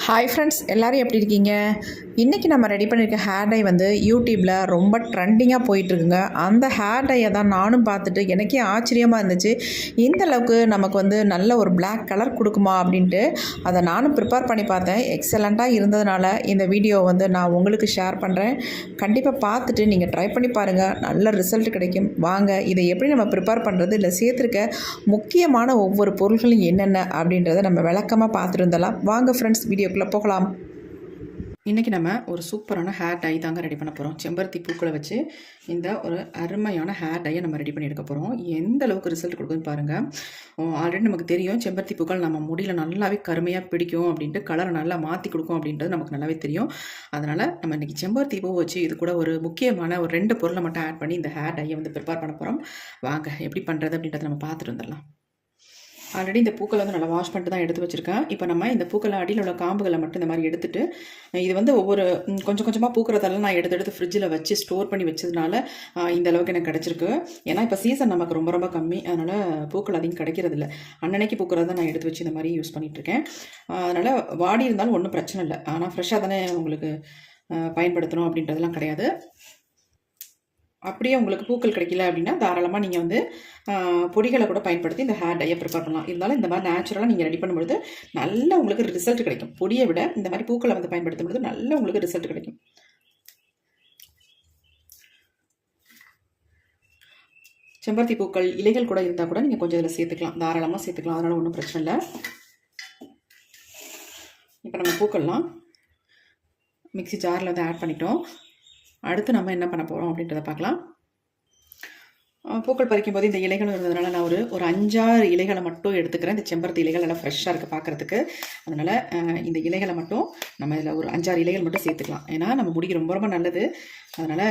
Hi friends, எல்லோரும் எப்படி இருக்கீங்க? இன்றைக்கி நம்ம ரெடி பண்ணியிருக்க ஹேர் டை வந்து யூடியூப்பில் ரொம்ப ட்ரெண்டிங்காக போயிட்டுருக்குங்க. அந்த ஹேர் டையை தான் நானும் பார்த்துட்டு எனக்கே ஆச்சரியமாக இருந்துச்சு. இந்த அளவுக்கு நமக்கு வந்து நல்ல ஒரு பிளாக் கலர் கொடுக்குமா அப்படின்ட்டு அதை நானும் ப்ரிப்பேர் பண்ணி பார்த்தேன். எக்ஸலண்ட்டாக இருந்ததுனால இந்த வீடியோ வந்து நான் உங்களுக்கு ஷேர் பண்ணுறேன். கண்டிப்பாக பார்த்துட்டு நீங்கள் ட்ரை பண்ணி பாருங்கள், நல்ல ரிசல்ட் கிடைக்கும். வாங்க இதை எப்படி நம்ம ப்ரிப்பேர் பண்ணுறது, இல்லை சேர்த்துருக்க முக்கியமான ஒவ்வொரு பொருள்களும் என்னென்ன அப்படின்றத நம்ம விளக்கமாக பார்த்துட்டு இருந்தலாம். வாங்க ஃப்ரெண்ட்ஸ், வீடியோக்குள்ளே போகலாம். இன்றைக்கி நம்ம ஒரு சூப்பரான ஹேர் டை தாங்க ரெடி பண்ண போகிறோம். செம்பருத்தி பூக்களை வச்சு இந்த ஒரு அருமையான ஹேர் டையை நம்ம ரெடி பண்ணி எடுக்க போகிறோம். எந்த அளவுக்கு ரிசல்ட் கொடுக்குன்னு பாருங்கள். ஆல்ரெடி நமக்கு தெரியும் செம்பருத்தி பூக்கள் நம்ம முடியல நல்லாவே கருமையாக பிடிக்கும் அப்படின்ட்டு, கலரை நல்லா மாற்றி கொடுக்கும் அப்படின்றது நமக்கு நல்லாவே தெரியும். அதனால் நம்ம இன்றைக்கி செம்பருத்தி பூ வச்சு இது கூட ஒரு முக்கியமான ஒரு 2 பொருளை மட்டும் ஆட் பண்ணி இந்த ஹேர் டையை வந்து ப்ரிப்பேர் பண்ண போகிறோம். வாங்க எப்படி பண்ணுறது அப்படின்றத நம்ம பார்த்துட்டு வந்துடலாம். ஆல்ரெடி இந்த பூக்களை வந்து நல்லா வாஷ் பண்ணிட்டு தான் எடுத்து வச்சுருக்கேன். இப்போ நம்ம இந்த பூக்களை அடியில் உள்ள காம்புகளை மட்டும் இந்த மாதிரி எடுத்துகிட்டு, இது வந்து ஒவ்வொரு கொஞ்சம் கொஞ்சமாக பூக்கிறதெல்லாம் நான் எடுத்து ஃப்ரிட்ஜில் வச்சு ஸ்டோர் பண்ணி வச்சதுனால இந்த அளவுக்கு எனக்கு கிடச்சிருக்கு. ஏன்னா இப்போ சீசன் நமக்கு ரொம்ப ரொம்ப கம்மி, அதனால் பூக்கள் அதிகம் கிடைக்கிறதில்ல. அன்னன்னைக்கு பூக்கிறத நான் எடுத்து வச்சு இந்த மாதிரி யூஸ் பண்ணிகிட்ருக்கேன். அதனால் வாடி இருந்தாலும் ஒன்றும் பிரச்சனை இல்லை. ஆனால் ஃப்ரெஷ்ஷாக தானே உங்களுக்கு பயன்படுத்தணும் அப்படின்றதெல்லாம் கிடையாது. அப்படியே உங்களுக்கு பூக்கள் கிடைக்கல அப்படின்னா தாராளமாக நீங்கள் வந்து பொடிகளை கூட பயன்படுத்தி இந்த ஹேர் டையை ப்ரிப்பேர் பண்ணலாம். இருந்தாலும் இந்த மாதிரி நேச்சுரலாக நீங்கள் ரெடி பண்ணும்பொழுது நல்ல உங்களுக்கு ரிசல்ட் கிடைக்கும். பொடியை விட இந்த மாதிரி பூக்களை வந்து பயன்படுத்தும் பொழுது நல்ல உங்களுக்கு ரிசல்ட் கிடைக்கும். செம்பருத்தி பூக்கள் இலைகள் கூட இருந்தால் கூட நீங்கள் கொஞ்சம் இதில் சேர்த்துக்கலாம், தாராளமாக சேர்த்துக்கலாம். அதனால் ஒன்றும் பிரச்சனை இல்லை. இப்போ நம்ம பூக்கள்லாம் மிக்ஸி ஜாரில் வந்து ஆட் பண்ணிட்டோம். அடுத்து நம்ம என்ன பண்ண போகிறோம் அப்படின்றத பார்க்கலாம். பூக்கள் பறிக்கும் போது இந்த இலைகளும் இருந்ததுனால நான் ஒரு 5-6 இலைகளை மட்டும் எடுத்துக்கிறேன். இந்த செம்பருத்தி இலைகள் எல்லாம் ஃப்ரெஷ்ஷாக இருக்குது பார்க்குறதுக்கு. அதனால் இந்த இலைகளை மட்டும் நம்ம இதில் ஒரு 5-6 இலைகள் மட்டும் சேர்த்துக்கலாம். ஏன்னா நம்ம முடிக்கு ரொம்ப ரொம்ப நல்லது. அதனால்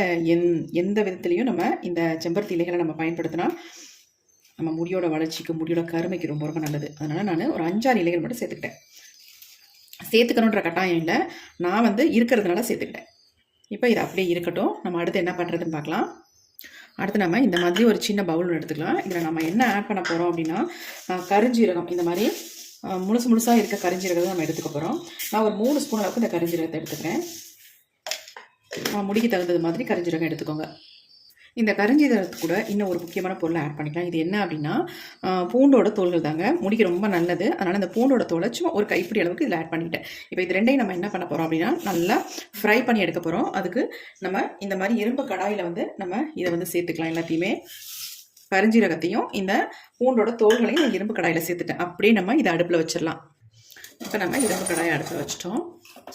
எந்த விதத்துலேயும் நம்ம இந்த செம்பருத்தி இலைகளை நம்ம பயன்படுத்தினா நம்ம முடியோட வளர்ச்சிக்கு, முடியோட கருமைக்கு ரொம்ப ரொம்ப நல்லது. அதனால் நான் ஒரு 5-6 இலைகள் மட்டும் சேர்த்துக்கிட்டேன். சேர்த்துக்கணுன்ற கட்டாயம் இல்லை, நான் வந்து இருக்கிறதுனால சேர்த்துக்கிட்டேன். இப்போ இது அப்படியே இருக்கட்டும். நம்ம அடுத்து என்ன பண்ணுறதுன்னு பார்க்கலாம். அடுத்து நம்ம இந்த மாதிரி ஒரு சின்ன பவுல் எடுத்துக்கலாம். இதில் நம்ம என்ன ஆட் பண்ண போகிறோம் அப்படின்னா கரிஞ்சீரகம். இந்த மாதிரி முழுசாக இருக்க கரிஞ்சீரகத்தை நம்ம எடுத்துக்க போகிறோம். நான் ஒரு 3 ஸ்பூன் அளவுக்கு இந்த கரிஞ்சீரகத்தை எடுத்துக்கிறேன். முடிக்கு தகுந்தது மாதிரி கரிஞ்சீரகம் எடுத்துக்கோங்க. இந்த கரிஞ்சீரகத்துக்கு கூட இன்னும் ஒரு முக்கியமான பொருளை ஆட் பண்ணிக்கலாம். இது என்ன அப்படின்னா பூண்டோட தோல்கள் தாங்க, முடிக்கு ரொம்ப நல்லது. அதனால் இந்த பூண்டோட தோலை சும்மா ஒரு கைப்பிடி அளவுக்கு இதில் ஆட் பண்ணிட்டேன். இப்போ இது ரெண்டையும் நம்ம என்ன பண்ண போகிறோம் அப்படின்னா நல்லா ஃப்ரை பண்ணி எடுக்க போகிறோம். அதுக்கு நம்ம இந்த மாதிரி இரும்பு கடாயில் வந்து நம்ம இதை வந்து சேர்த்துக்கலாம். எல்லாத்தையுமே கரிஞ்சீரகத்தையும் இந்த பூண்டோட தோல்களையும் நான் இரும்பு கடாயில் சேர்த்துட்டேன். அப்படியே நம்ம இதை அடுப்பில் வச்சிடலாம். இப்போ நம்ம இரும்பு கடாயை அடுப்பில் வச்சிட்டோம்.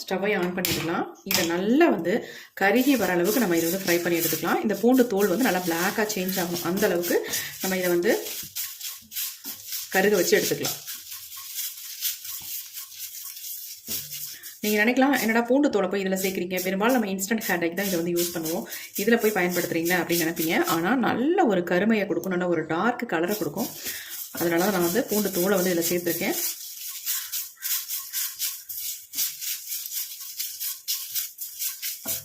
ஸ்டவ்வை ஆன் பண்ணிடலாம். இதை நல்லா வந்து கருகி வர அளவுக்கு நம்ம இதை வந்து ஃப்ரை பண்ணி எடுத்துக்கலாம். இந்த பூண்டு தோல் வந்து நல்லா பிளாக்காக சேஞ்ச் ஆகணும். அந்த அளவுக்கு நம்ம இதை வந்து கருக வச்சு எடுத்துக்கலாம். நீங்கள் நினைக்கலாம், என்னடா பூண்டு தோலை போய் இதில் சேர்க்குறீங்க, பெரும்பாலும் நம்ம இன்ஸ்டன்ட் ஹேர் டைக்கு தான் இதை வந்து யூஸ் பண்ணுவோம், இதில் போய் பயன்படுத்துறீங்க அப்படின்னு நினைப்பீங்க. ஆனால் நல்ல ஒரு கருமையை கொடுக்கும், நல்ல ஒரு டார்க் கலரை கொடுக்கும். அதனால தான் நான் வந்து பூண்டு தோலை வந்து இதில் சேர்த்துருக்கேன்.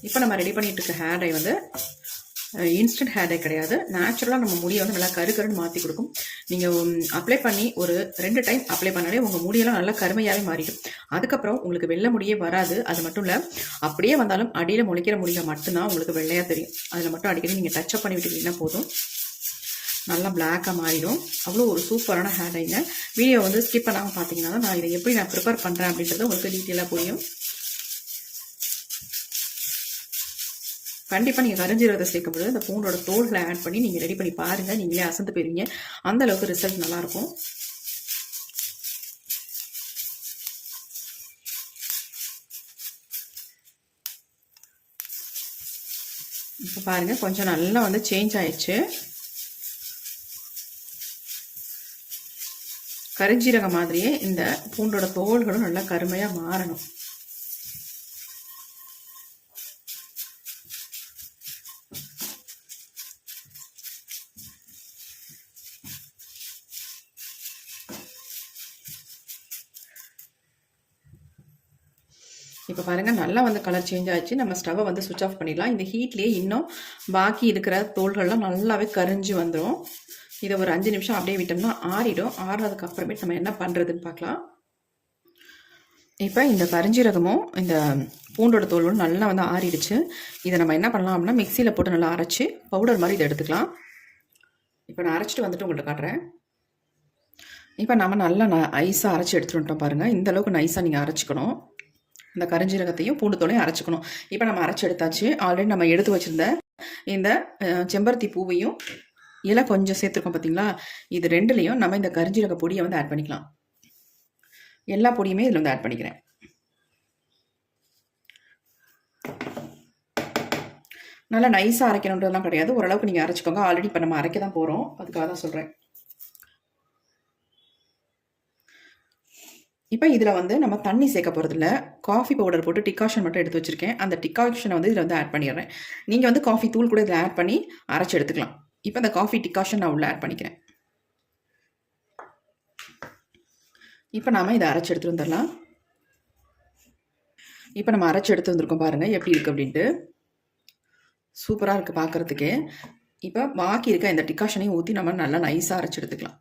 இப்போ நம்ம ரெடி பண்ணிட்டு இருக்க ஹேர் டை வந்து இன்ஸ்டன்ட் ஹேர் டை கிடையாது. நேச்சுரலாக நம்ம முடியை வந்து நல்லா கருன்னு மாற்றி கொடுக்கும். நீங்கள் அப்ளை பண்ணி ஒரு 2 டைம் அப்ளை பண்ணாலே உங்கள் முடியெல்லாம் நல்லா கருமையாகவே மாறிடும். அதுக்கப்புறம் உங்களுக்கு வெள்ளை முடியே வராது. அது மட்டும் இல்லை, அப்படியே வந்தாலும் அடியில் முளைக்கிற முடியை மட்டும்தான் உங்களுக்கு வெள்ளையாக தெரியும். அதில் மட்டும் அடிக்கடி நீங்கள் டச்சப் பண்ணி விட்டுக்கிட்டீங்கன்னா போதும், நல்லா பிளாக்காக மாறிடும். அவ்வளோ ஒரு சூப்பரான ஹேர் டைங்க. வீடியோ வந்து ஸ்கிப் பண்ணாமல் பார்த்தீங்கன்னா நான் இதை எப்படி நான் ப்ரிப்பேர் பண்ணுறேன் அப்படின்றது உங்களுக்கு டீட்டெயிலாக புரியும். கண்டிப்பாக நீங்கள் கரிஞ்சீரகத்தை சேர்க்கும்போது அந்த பூண்டோட தோல்களை ஆட் பண்ணி நீங்கள் ரெடி பண்ணி பாருங்கள். நீங்களே அசந்து போயிருவீங்க. அந்த அளவுக்கு ரிசல்ட் நல்லாயிருக்கும். இப்போ பாருங்கள், கொஞ்சம் நல்லா வந்து சேஞ்ச் ஆயிடுச்சு. கரிஞ்சீரகம் மாதிரியே இந்த பூண்டோட தோல்களும் நல்லா கருமையாக மாறணும். இப்போ பாருங்கள், நல்லா வந்து கலர் சேஞ்ச் ஆச்சு. நம்ம ஸ்டவ்வை வந்து சுவிட்ச் ஆஃப் பண்ணிடலாம். இந்த ஹீட்லேயே இன்னும் பாக்கி இருக்கிற தோல்கள்லாம் நல்லாவே கரிஞ்சு வந்துடும். இதை ஒரு 5 நிமிஷம் அப்படியே விட்டோம்னா ஆறிடும். ஆறுனதுக்கு அப்புறமேட்டு நம்ம என்ன பண்ணுறதுன்னு பார்க்கலாம். இப்போ இந்த கரிஞ்சீரகமும் இந்த பூண்டோட தோலும் நல்லா வந்து ஆறிடுச்சு. இதை நம்ம என்ன பண்ணலாம் அப்படின்னா மிக்சியில் போட்டு நல்லா அரைச்சி பவுடர் மாதிரி இதை எடுத்துக்கலாம். இப்போ நான் அரைச்சிட்டு வந்துட்டு உங்கள்கிட்ட காட்டுறேன். இப்போ நம்ம நல்லா ஐஸாக அரைச்சி எடுத்துகிட்டு வந்துட்டோம் பாருங்கள். இந்த அளவுக்கு நைஸாக நீங்கள் அரைச்சிக்கணும். இந்த கரிஞ்சீரகத்தையும் பூண்டு தோலையும் அரைச்சிக்கணும். இப்போ நம்ம அரைச்சி எடுத்தாச்சு. ஆல்ரெடி நம்ம எடுத்து வச்சுருந்த இந்த செம்பருத்தி பூவையும் இலை கொஞ்சம் சேர்த்துருக்கோம் பார்த்தீங்களா, இது ரெண்டுலேயும் நம்ம இந்த கரிஞ்சீரக பொடியை வந்து ஆட் பண்ணிக்கலாம். எல்லா பொடியுமே இதில் வந்து ஆட் பண்ணிக்கிறேன். நல்லா நைஸாக அரைக்கணுன்றதுலாம் கிடையாது, ஓரளவுக்கு நீங்கள் அரைச்சிக்கோங்க. ஆல்ரெடி இப்போ நம்ம அரைக்க தான் போகிறோம், அதுக்காக தான் சொல்கிறேன். இப்போ இதில் வந்து நம்ம தண்ணி சேர்க்க போகிறதில்ல, காஃபி பவுடர் போட்டு டிகாஷன் மட்டும் எடுத்து வச்சுருக்கேன். அந்த டிகாஷனை வந்து இதில் வந்து ஆட் பண்ணிடுறேன். நீங்கள் வந்து காஃபி தூள் கூட இதில் ஆட் பண்ணி அரைச்சி எடுத்துக்கலாம். இப்போ இந்த காஃபி டிகாஷன் நான் உள்ள ஆட் பண்ணிக்கிறேன். இப்போ நாம் இதை அரைச்சி எடுத்துகிட்டு வந்துடலாம். இப்போ நம்ம அரைச்சி எடுத்து வந்திருக்கோம் பாருங்கள் எப்படி இருக்குது அப்படின்ட்டு. சூப்பராக இருக்குது பார்க்குறதுக்கே. இப்போ பாக்கி இருக்க இந்த டிகாஷனையும் ஊற்றி நம்ம நல்லா நைஸாக அரைச்சி எடுத்துக்கலாம்.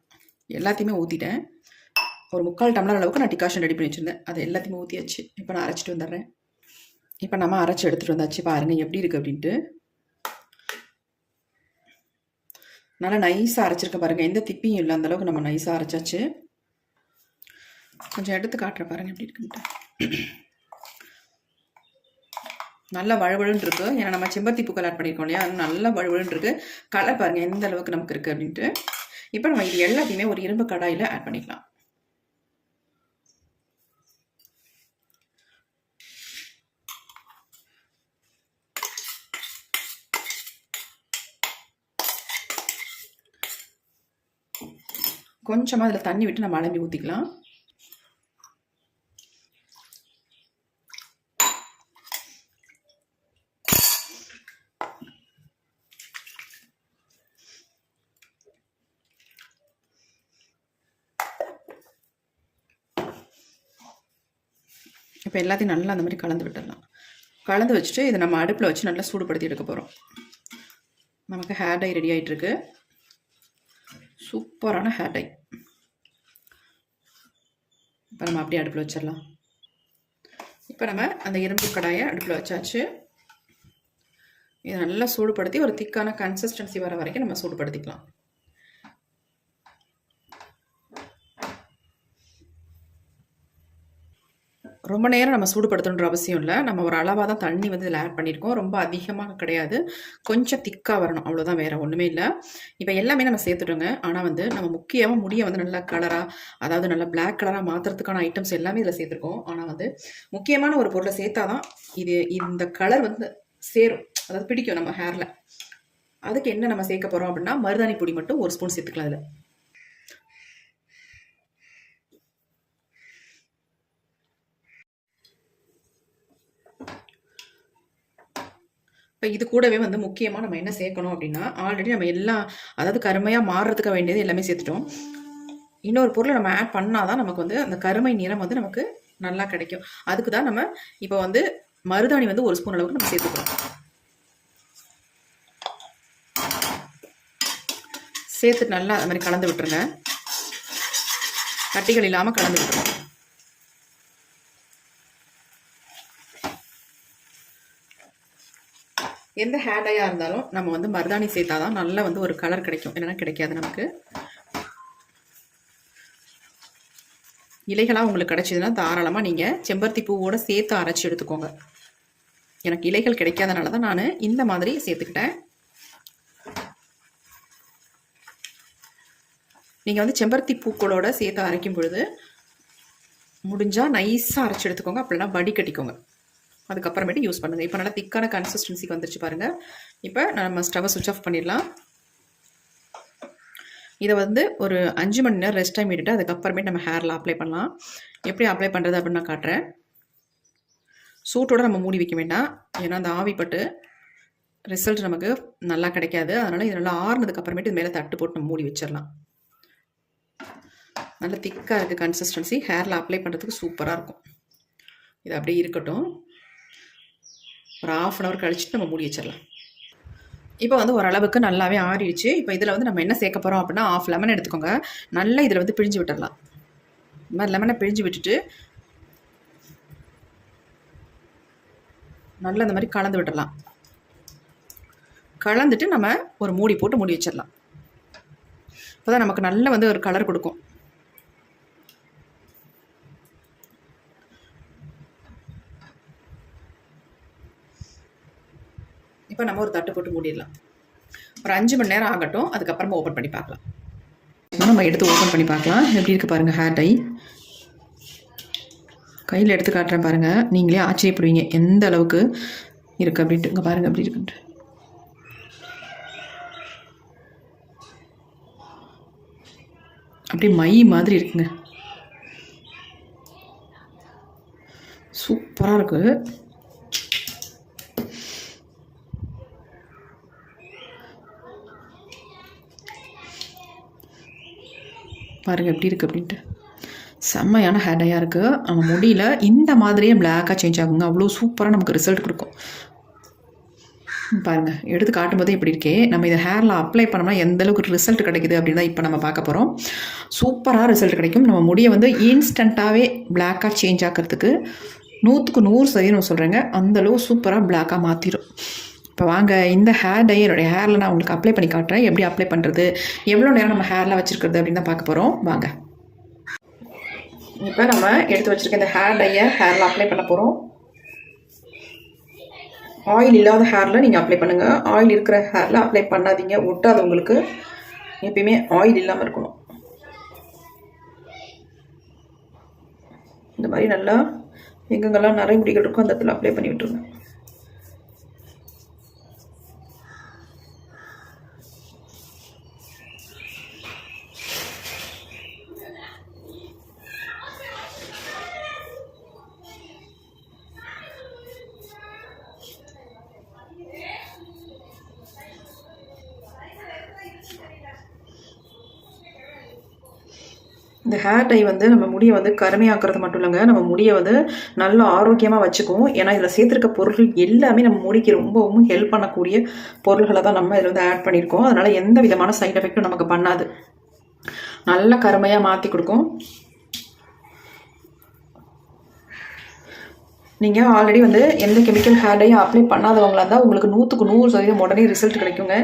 எல்லாத்தையுமே ஊற்றிட்டேன். ஒரு 3/4 டம்ளர் அளவுக்கு நான் டிகாஷன் ரெடி பண்ணி வச்சுருந்தேன். அதை எல்லாத்தையுமே ஊற்றியாச்சு. இப்போ நான் அரைச்சிட்டு வந்துடுறேன். இப்போ நம்ம அரைச்சி எடுத்துகிட்டு வந்தாச்சு. பாருங்கள் எப்படி இருக்குது அப்படின்ட்டு. நல்லா நைஸாக அரைச்சிருக்க பாருங்கள், எந்த திப்பியும் இல்லை, அந்தளவுக்கு நம்ம நைஸாக அரைச்சாச்சு. கொஞ்சம் எடுத்து காட்டுற பாருங்கள் எப்படி இருக்குன்ட்டு. நல்லா வழுவழுன்னு இருக்குது. ஏன்னா நம்ம செம்பருத்தி பூக்கள் ஆட் பண்ணியிருக்கோம் இல்லையா, நல்லா வழுவழுன்னு இருக்குது. கலர் பாருங்கள் எந்த அளவுக்கு நமக்கு இருக்குது அப்படின்ட்டு. இப்போ நம்ம இது எல்லாத்தையுமே ஒரு இரும்பு கடாயில் ஆட் பண்ணிக்கலாம். கொஞ்சமாக அதில் தண்ணி விட்டு நம்ம அலம்பி ஊற்றிக்கலாம். இப்போ எல்லாத்தையும் நல்லா அந்த மாதிரி கலந்து விட்டுடலாம். கலந்து வச்சுட்டு இதை நம்ம அடுப்பில் வச்சு நல்லா சூடுபடுத்தி எடுக்க போகிறோம். நமக்கு ஹேர் டை ரெடி ஆகிட்டுருக்கு. சூப்பரான ஹேர் டை. இப்போ நம்ம அப்படியே அடுப்பில் வச்சிடலாம். இப்போ நம்ம அந்த இரும்பு கடாயை அடுப்பில் வச்சாச்சு. இதை நல்லா சூடுபடுத்தி ஒரு திக்கான கன்சிஸ்டன்சி வர வரைக்கும் நம்ம சூடுபடுத்திக்கலாம். ரொம்ப நேரம் நம்ம சூடுபடுத்தணுன்ற அவசியம் இல்லை. நம்ம ஒரு அளவாக தான் தண்ணி வந்து இதில் ஆட் பண்ணியிருக்கோம். ரொம்ப அதிகமாக கிடையாது, கொஞ்சம் திக்காக வரணும், அவ்வளோதான், வேறு ஒன்றுமே இல்லை. இப்போ எல்லாமே நம்ம சேர்த்துட்டோங்க. ஆனால் வந்து நம்ம முக்கியமாக முடியை வந்து நல்லா கலராக, அதாவது நல்லா பிளாக் கலராக மாற்றுறதுக்கான ஐட்டம்ஸ் எல்லாமே இதில் சேர்த்துருக்கோம். ஆனால் வந்து முக்கியமான ஒரு பொருளை சேர்த்தா தான் இந்த கலர் வந்து சேரும், அதாவது பிடிக்கும் நம்ம ஹேரில். அதுக்கு என்ன நம்ம சேர்க்க போகிறோம் அப்படின்னா மருதாணி பொடி மட்டும் 1 ஸ்பூன் சேர்த்துக்கலாம் அதில். இப்போ இது கூடவே வந்து முக்கியமாக நம்ம என்ன சேர்க்கணும் அப்படின்னா, ஆல்ரெடி நம்ம எல்லாம், அதாவது கருமையாக மாறுறதுக்கு வேண்டியது எல்லாமே சேர்த்துட்டோம். இன்னொரு பொருளை நம்ம ஆட் பண்ணால் தான் நமக்கு வந்து அந்த கருமை நிறம் வந்து நமக்கு நல்லா கிடைக்கும். அதுக்கு தான் நம்ம இப்போ வந்து மருதாணி வந்து 1 ஸ்பூன் அளவுக்கு நம்ம சேர்த்துக்கிறோம். சேர்த்துட்டு நல்லா அது மாதிரி கலந்து விட்டுருங்க. கட்டிகள் இல்லாமல் கலந்து விட்டுருங்க. எந்த ஹேர் டையாக இருந்தாலும் நம்ம வந்து மருதாணி சேர்த்தா தான் நல்லா வந்து ஒரு கலர் கிடைக்கும், இல்லைன்னா கிடைக்காது நமக்கு. இலைகளாக உங்களுக்கு கிடைச்சதுன்னா தாராளமாக நீங்கள் செம்பருத்தி பூவோடு சேர்த்து அரைச்சி எடுத்துக்கோங்க. எனக்கு இலைகள் கிடைக்காதனால தான் நான் இந்த மாதிரி சேர்த்துக்கிட்டேன். நீங்கள் வந்து செம்பருத்தி பூக்களோட சேர்த்து அரைக்கும் பொழுது முடிஞ்சால் நைஸாக அரைச்சி எடுத்துக்கோங்க, அப்படின்னா வடி கட்டிக்கோங்க, அதுக்கப்புறமேட்டு யூஸ் பண்ணுங்கள். இப்போ நல்லா திக்கான கன்சிஸ்டன்சிக்கு வந்துருச்சு பாருங்கள். இப்போ நம்ம ஸ்டவ்வை சுவிட்ச் ஆஃப் பண்ணிடலாம். இதை வந்து ஒரு 5 மணி நேரம் ரெஸ்ட் டைம் விட்டுட்டு அதுக்கப்புறமேட்டு நம்ம ஹேரில் அப்ளை பண்ணலாம். எப்படி அப்ளை பண்ணுறது அப்படின்னு நான் காட்டுறேன். சூட்டோடு நம்ம மூடி வைக்க வேண்டாம், ஏன்னா அந்த ஆவிப்பட்டு ரிசல்ட் நமக்கு நல்லா கிடைக்காது. அதனால் இது நல்லா ஆறுனதுக்கப்புறமேட்டு இது மேலே தட்டு போட்டு நம்ம மூடி வச்சிடலாம். நல்லா திக்காக இருக்குது கன்சிஸ்டன்சி, ஹேரில் அப்ளை பண்ணுறதுக்கு சூப்பராக இருக்கும். இது அப்படியே இருக்கட்டும். ஒரு 1/2 hour கழிச்சுட்டு நம்ம மூடி வச்சிடலாம். இப்போ வந்து ஓரளவுக்கு நல்லாவே ஆறிடுச்சு. இப்போ இதில் வந்து நம்ம என்ன சேர்க்க போகிறோம் அப்படின்னா 1/2 லெமன் எடுத்துக்கோங்க. நல்லா இதில் வந்து பிழிஞ்சு விட்டுடலாம். இந்த மாதிரி லெமனை பிழிஞ்சு விட்டுட்டு நல்லா இந்த மாதிரி கலந்து விட்டுடலாம். கலந்துட்டு நம்ம ஒரு மூடி போட்டு மூடி வச்சிடலாம். அப்போ தான் நமக்கு நல்ல வந்து ஒரு கலர் கொடுக்கும். இப்போ நம்ம ஒரு தட்டு போட்டு மூடிடலாம். ஒரு 5 மணி நேரம் ஆகட்டும். அதுக்கப்புறமா ஓப்பன் பண்ணி பார்க்கலாம். நம்ம எடுத்து ஓப்பன் பண்ணி பார்க்கலாம். எப்படி இருக்குது பாருங்கள் ஹேர் டை. கையில் எடுத்து காட்டுறேன் பாருங்கள். நீங்களே ஆச்சரியப்படுவீங்க எந்த அளவுக்கு இருக்குது அப்படின்ட்டு. இங்கே பாருங்கள் எப்படி இருக்குன்ட்டு. அப்படியே மை மாதிரி இருக்குங்க. சூப்பராக இருக்குது. பாருங்கள் எப்படி இருக்குது அப்படின்ட்டு. செம்மையான ஹேர் டையாக இருக்குது. நம்ம முடியல இந்த மாதிரியே பிளாக்காக சேஞ்ச் ஆகுங்க. அவ்வளோ சூப்பராக நமக்கு ரிசல்ட் கொடுக்கும். பாருங்கள் எடுத்து காட்டும்போதே இப்படி இருக்கே. நம்ம இதை ஹேரில் அப்ளை பண்ணோம்னா எந்த அளவுக்கு ரிசல்ட் கிடைக்குது அப்படின்னு தான் இப்போ நம்ம பார்க்க போகிறோம். சூப்பராக ரிசல்ட் கிடைக்கும். நம்ம முடியை வந்து இன்ஸ்டண்ட்டாகவே பிளாக்காக சேஞ்ச் ஆக்கிறதுக்கு 100க்கு 100% சொல்கிறேங்க. அந்தளவு சூப்பராக பிளாக்காக மாற்றிடும். இப்போ வாங்க இந்த ஹேர் டை என்னுடைய ஹேரில் நான் உங்களுக்கு அப்ளை பண்ணி காட்டுறேன். எப்படி அப்ளை பண்ணுறது, எவ்வளோ நேரம் நம்ம ஹேரில் வச்சுருக்கிறது அப்படின்னு தான் பார்க்க போகிறோம். வாங்க. இப்போ நம்ம எடுத்து வச்சுருக்க இந்த ஹேர் டையை ஹேரில் அப்ளை பண்ண போகிறோம். ஆயில் இல்லாத ஹேரில் நீங்கள் அப்ளை பண்ணுங்கள். ஆயில் இருக்கிற ஹேரில் அப்ளை பண்ணாதீங்க, ஒட்டாது உங்களுக்கு. எப்பயுமே ஆயில் இல்லாமல் இருக்கணும். இந்த மாதிரி நல்லா எங்கெங்கெல்லாம் நிறைய முடிகள் இருக்கும் அந்த இடத்துல அப்ளை பண்ணி விட்டுருங்க. இந்த ஹேர் டை வந்து நம்ம முடியை வந்து கருமையாக்குறது மட்டும் இல்லைங்க, நம்ம முடியை வந்து நல்லா ஆரோக்கியமாக வச்சுக்கும். ஏன்னா இதில் சேர்த்துருக்க பொருட்கள் எல்லாமே நம்ம முடிக்கு ரொம்பவும் ஹெல்ப் பண்ணக்கூடிய பொருள்களை தான் நம்ம இதில் வந்து ஆட் பண்ணியிருக்கோம். அதனால் எந்த விதமான சைட் எஃபெக்ட்டும் நமக்கு பண்ணாது. நல்ல கருமையாக மாற்றி கொடுக்கும். நீங்கள் ஆல்ரெடி வந்து எந்த கெமிக்கல் ஹேர் டையும் அப்ளை பண்ணாதவங்களாக இருந்தால் உங்களுக்கு 100க்கு 100% உடனே ரிசல்ட் கிடைக்குங்க.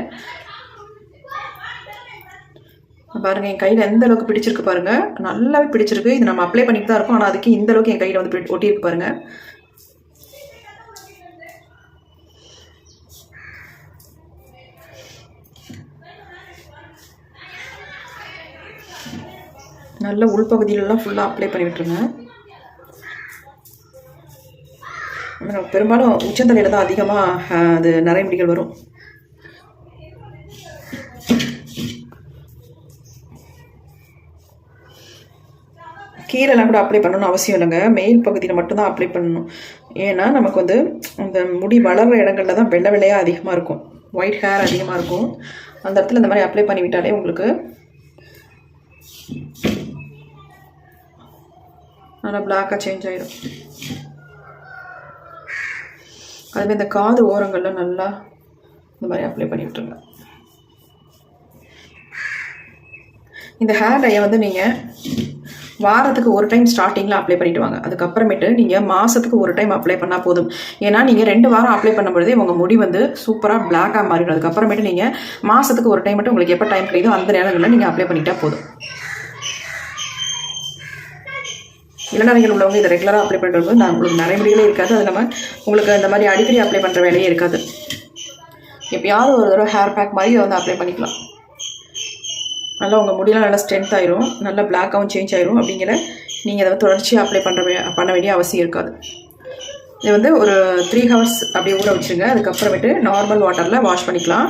பாருங்கள் என் கையில் எந்த அளவுக்கு பிடிச்சிருக்கு பாருங்கள். நல்லாவே பிடிச்சிருக்கு. இது நம்ம அப்ளை பண்ணிட்டு தான் இருக்கோம். ஆனால் அதுக்கு இந்த அளவுக்கு என் கையில் வந்து ஒட்டியிருக்கு பாருங்கள். நல்ல உள்பகுதியிலலாம் ஃபுல்லாக அப்ளை பண்ணி விட்டுருங்க. பெரும்பாலும் உச்சந்தலையில் தான் அதிகமாக அது நிறைய முடிகள் வரும். கீழெல்லாம் கூட அப்ளை பண்ணணும்னு அவசியம் இல்லைங்க. மேல் பகுதியில் மட்டும்தான் அப்ளை பண்ணணும். ஏன்னா நமக்கு வந்து அந்த முடி வளர்கிற இடங்களில் தான் வெள்ளை வெள்ளையாக அதிகமாக இருக்கும், ஒயிட் ஹேர் அதிகமாக இருக்கும். அந்த இடத்துல இந்த மாதிரி அப்ளை பண்ணி விட்டாலே உங்களுக்கு நல்லா பிளாக்காக சேஞ்ச் ஆகிடும். அதுமாதிரி இந்த காது ஓரங்களில் நல்லா இந்த மாதிரி அப்ளை பண்ணி விட்டுருங்க. இந்த ஹேர் டையை வந்து நீங்கள் வாரத்துக்கு ஒரு டைம் ஸ்டார்டிங்கில் அப்ளை பண்ணிவிட்டு வாங்க. அதுக்கப்புறமேட்டு நீங்கள் மாதத்துக்கு ஒரு டைம் அப்ளை பண்ணால் போதும். ஏன்னா நீங்கள் 2 வாரம் அப்ளை பண்ணும்பொழுதே உங்கள் முடி வந்து சூப்பராக பிளாக்காக மாறிடும். அதுக்கப்புறமேட்டு நீங்கள் மாதத்துக்கு ஒரு டைம் மட்டும் உங்களுக்கு எப்போ டைம் கிடைக்குதோ அந்த நேரங்களில் நீங்கள் அப்ளை பண்ணிட்டால் போதும். இளநரைகள் உள்ளவங்க இதை ரெகுலராக அப்ளை பண்ணுறது நான் உங்களுக்கு நிறைய முடிகளே இருக்காது. அது இல்லாமல் உங்களுக்கு இந்த மாதிரி அடிக்கடி அப்ளை பண்ணுற வேலையே இருக்காது. எப்பயாவது ஒரு தடவை ஹேர் பேக் மாதிரி இதை வந்து அப்ளை பண்ணிக்கலாம். நல்லா உங்கள் முடியெல்லாம் நல்லா ஸ்ட்ரென்த் ஆயிரும், நல்லா பிளாக்காகவும் சேஞ்ச் ஆயிரும். அப்படிங்கிற நீங்கள் அதை தொடர்ச்சியாக அப்ளை பண்ண வேண்டிய அவசியம் இருக்காது. இது வந்து ஒரு 3 ஹவர்ஸ் அப்படியே ஊற வச்சுருங்க. அதுக்கப்புறமேட்டு நார்மல் வாட்டரில் வாஷ் பண்ணிக்கலாம்.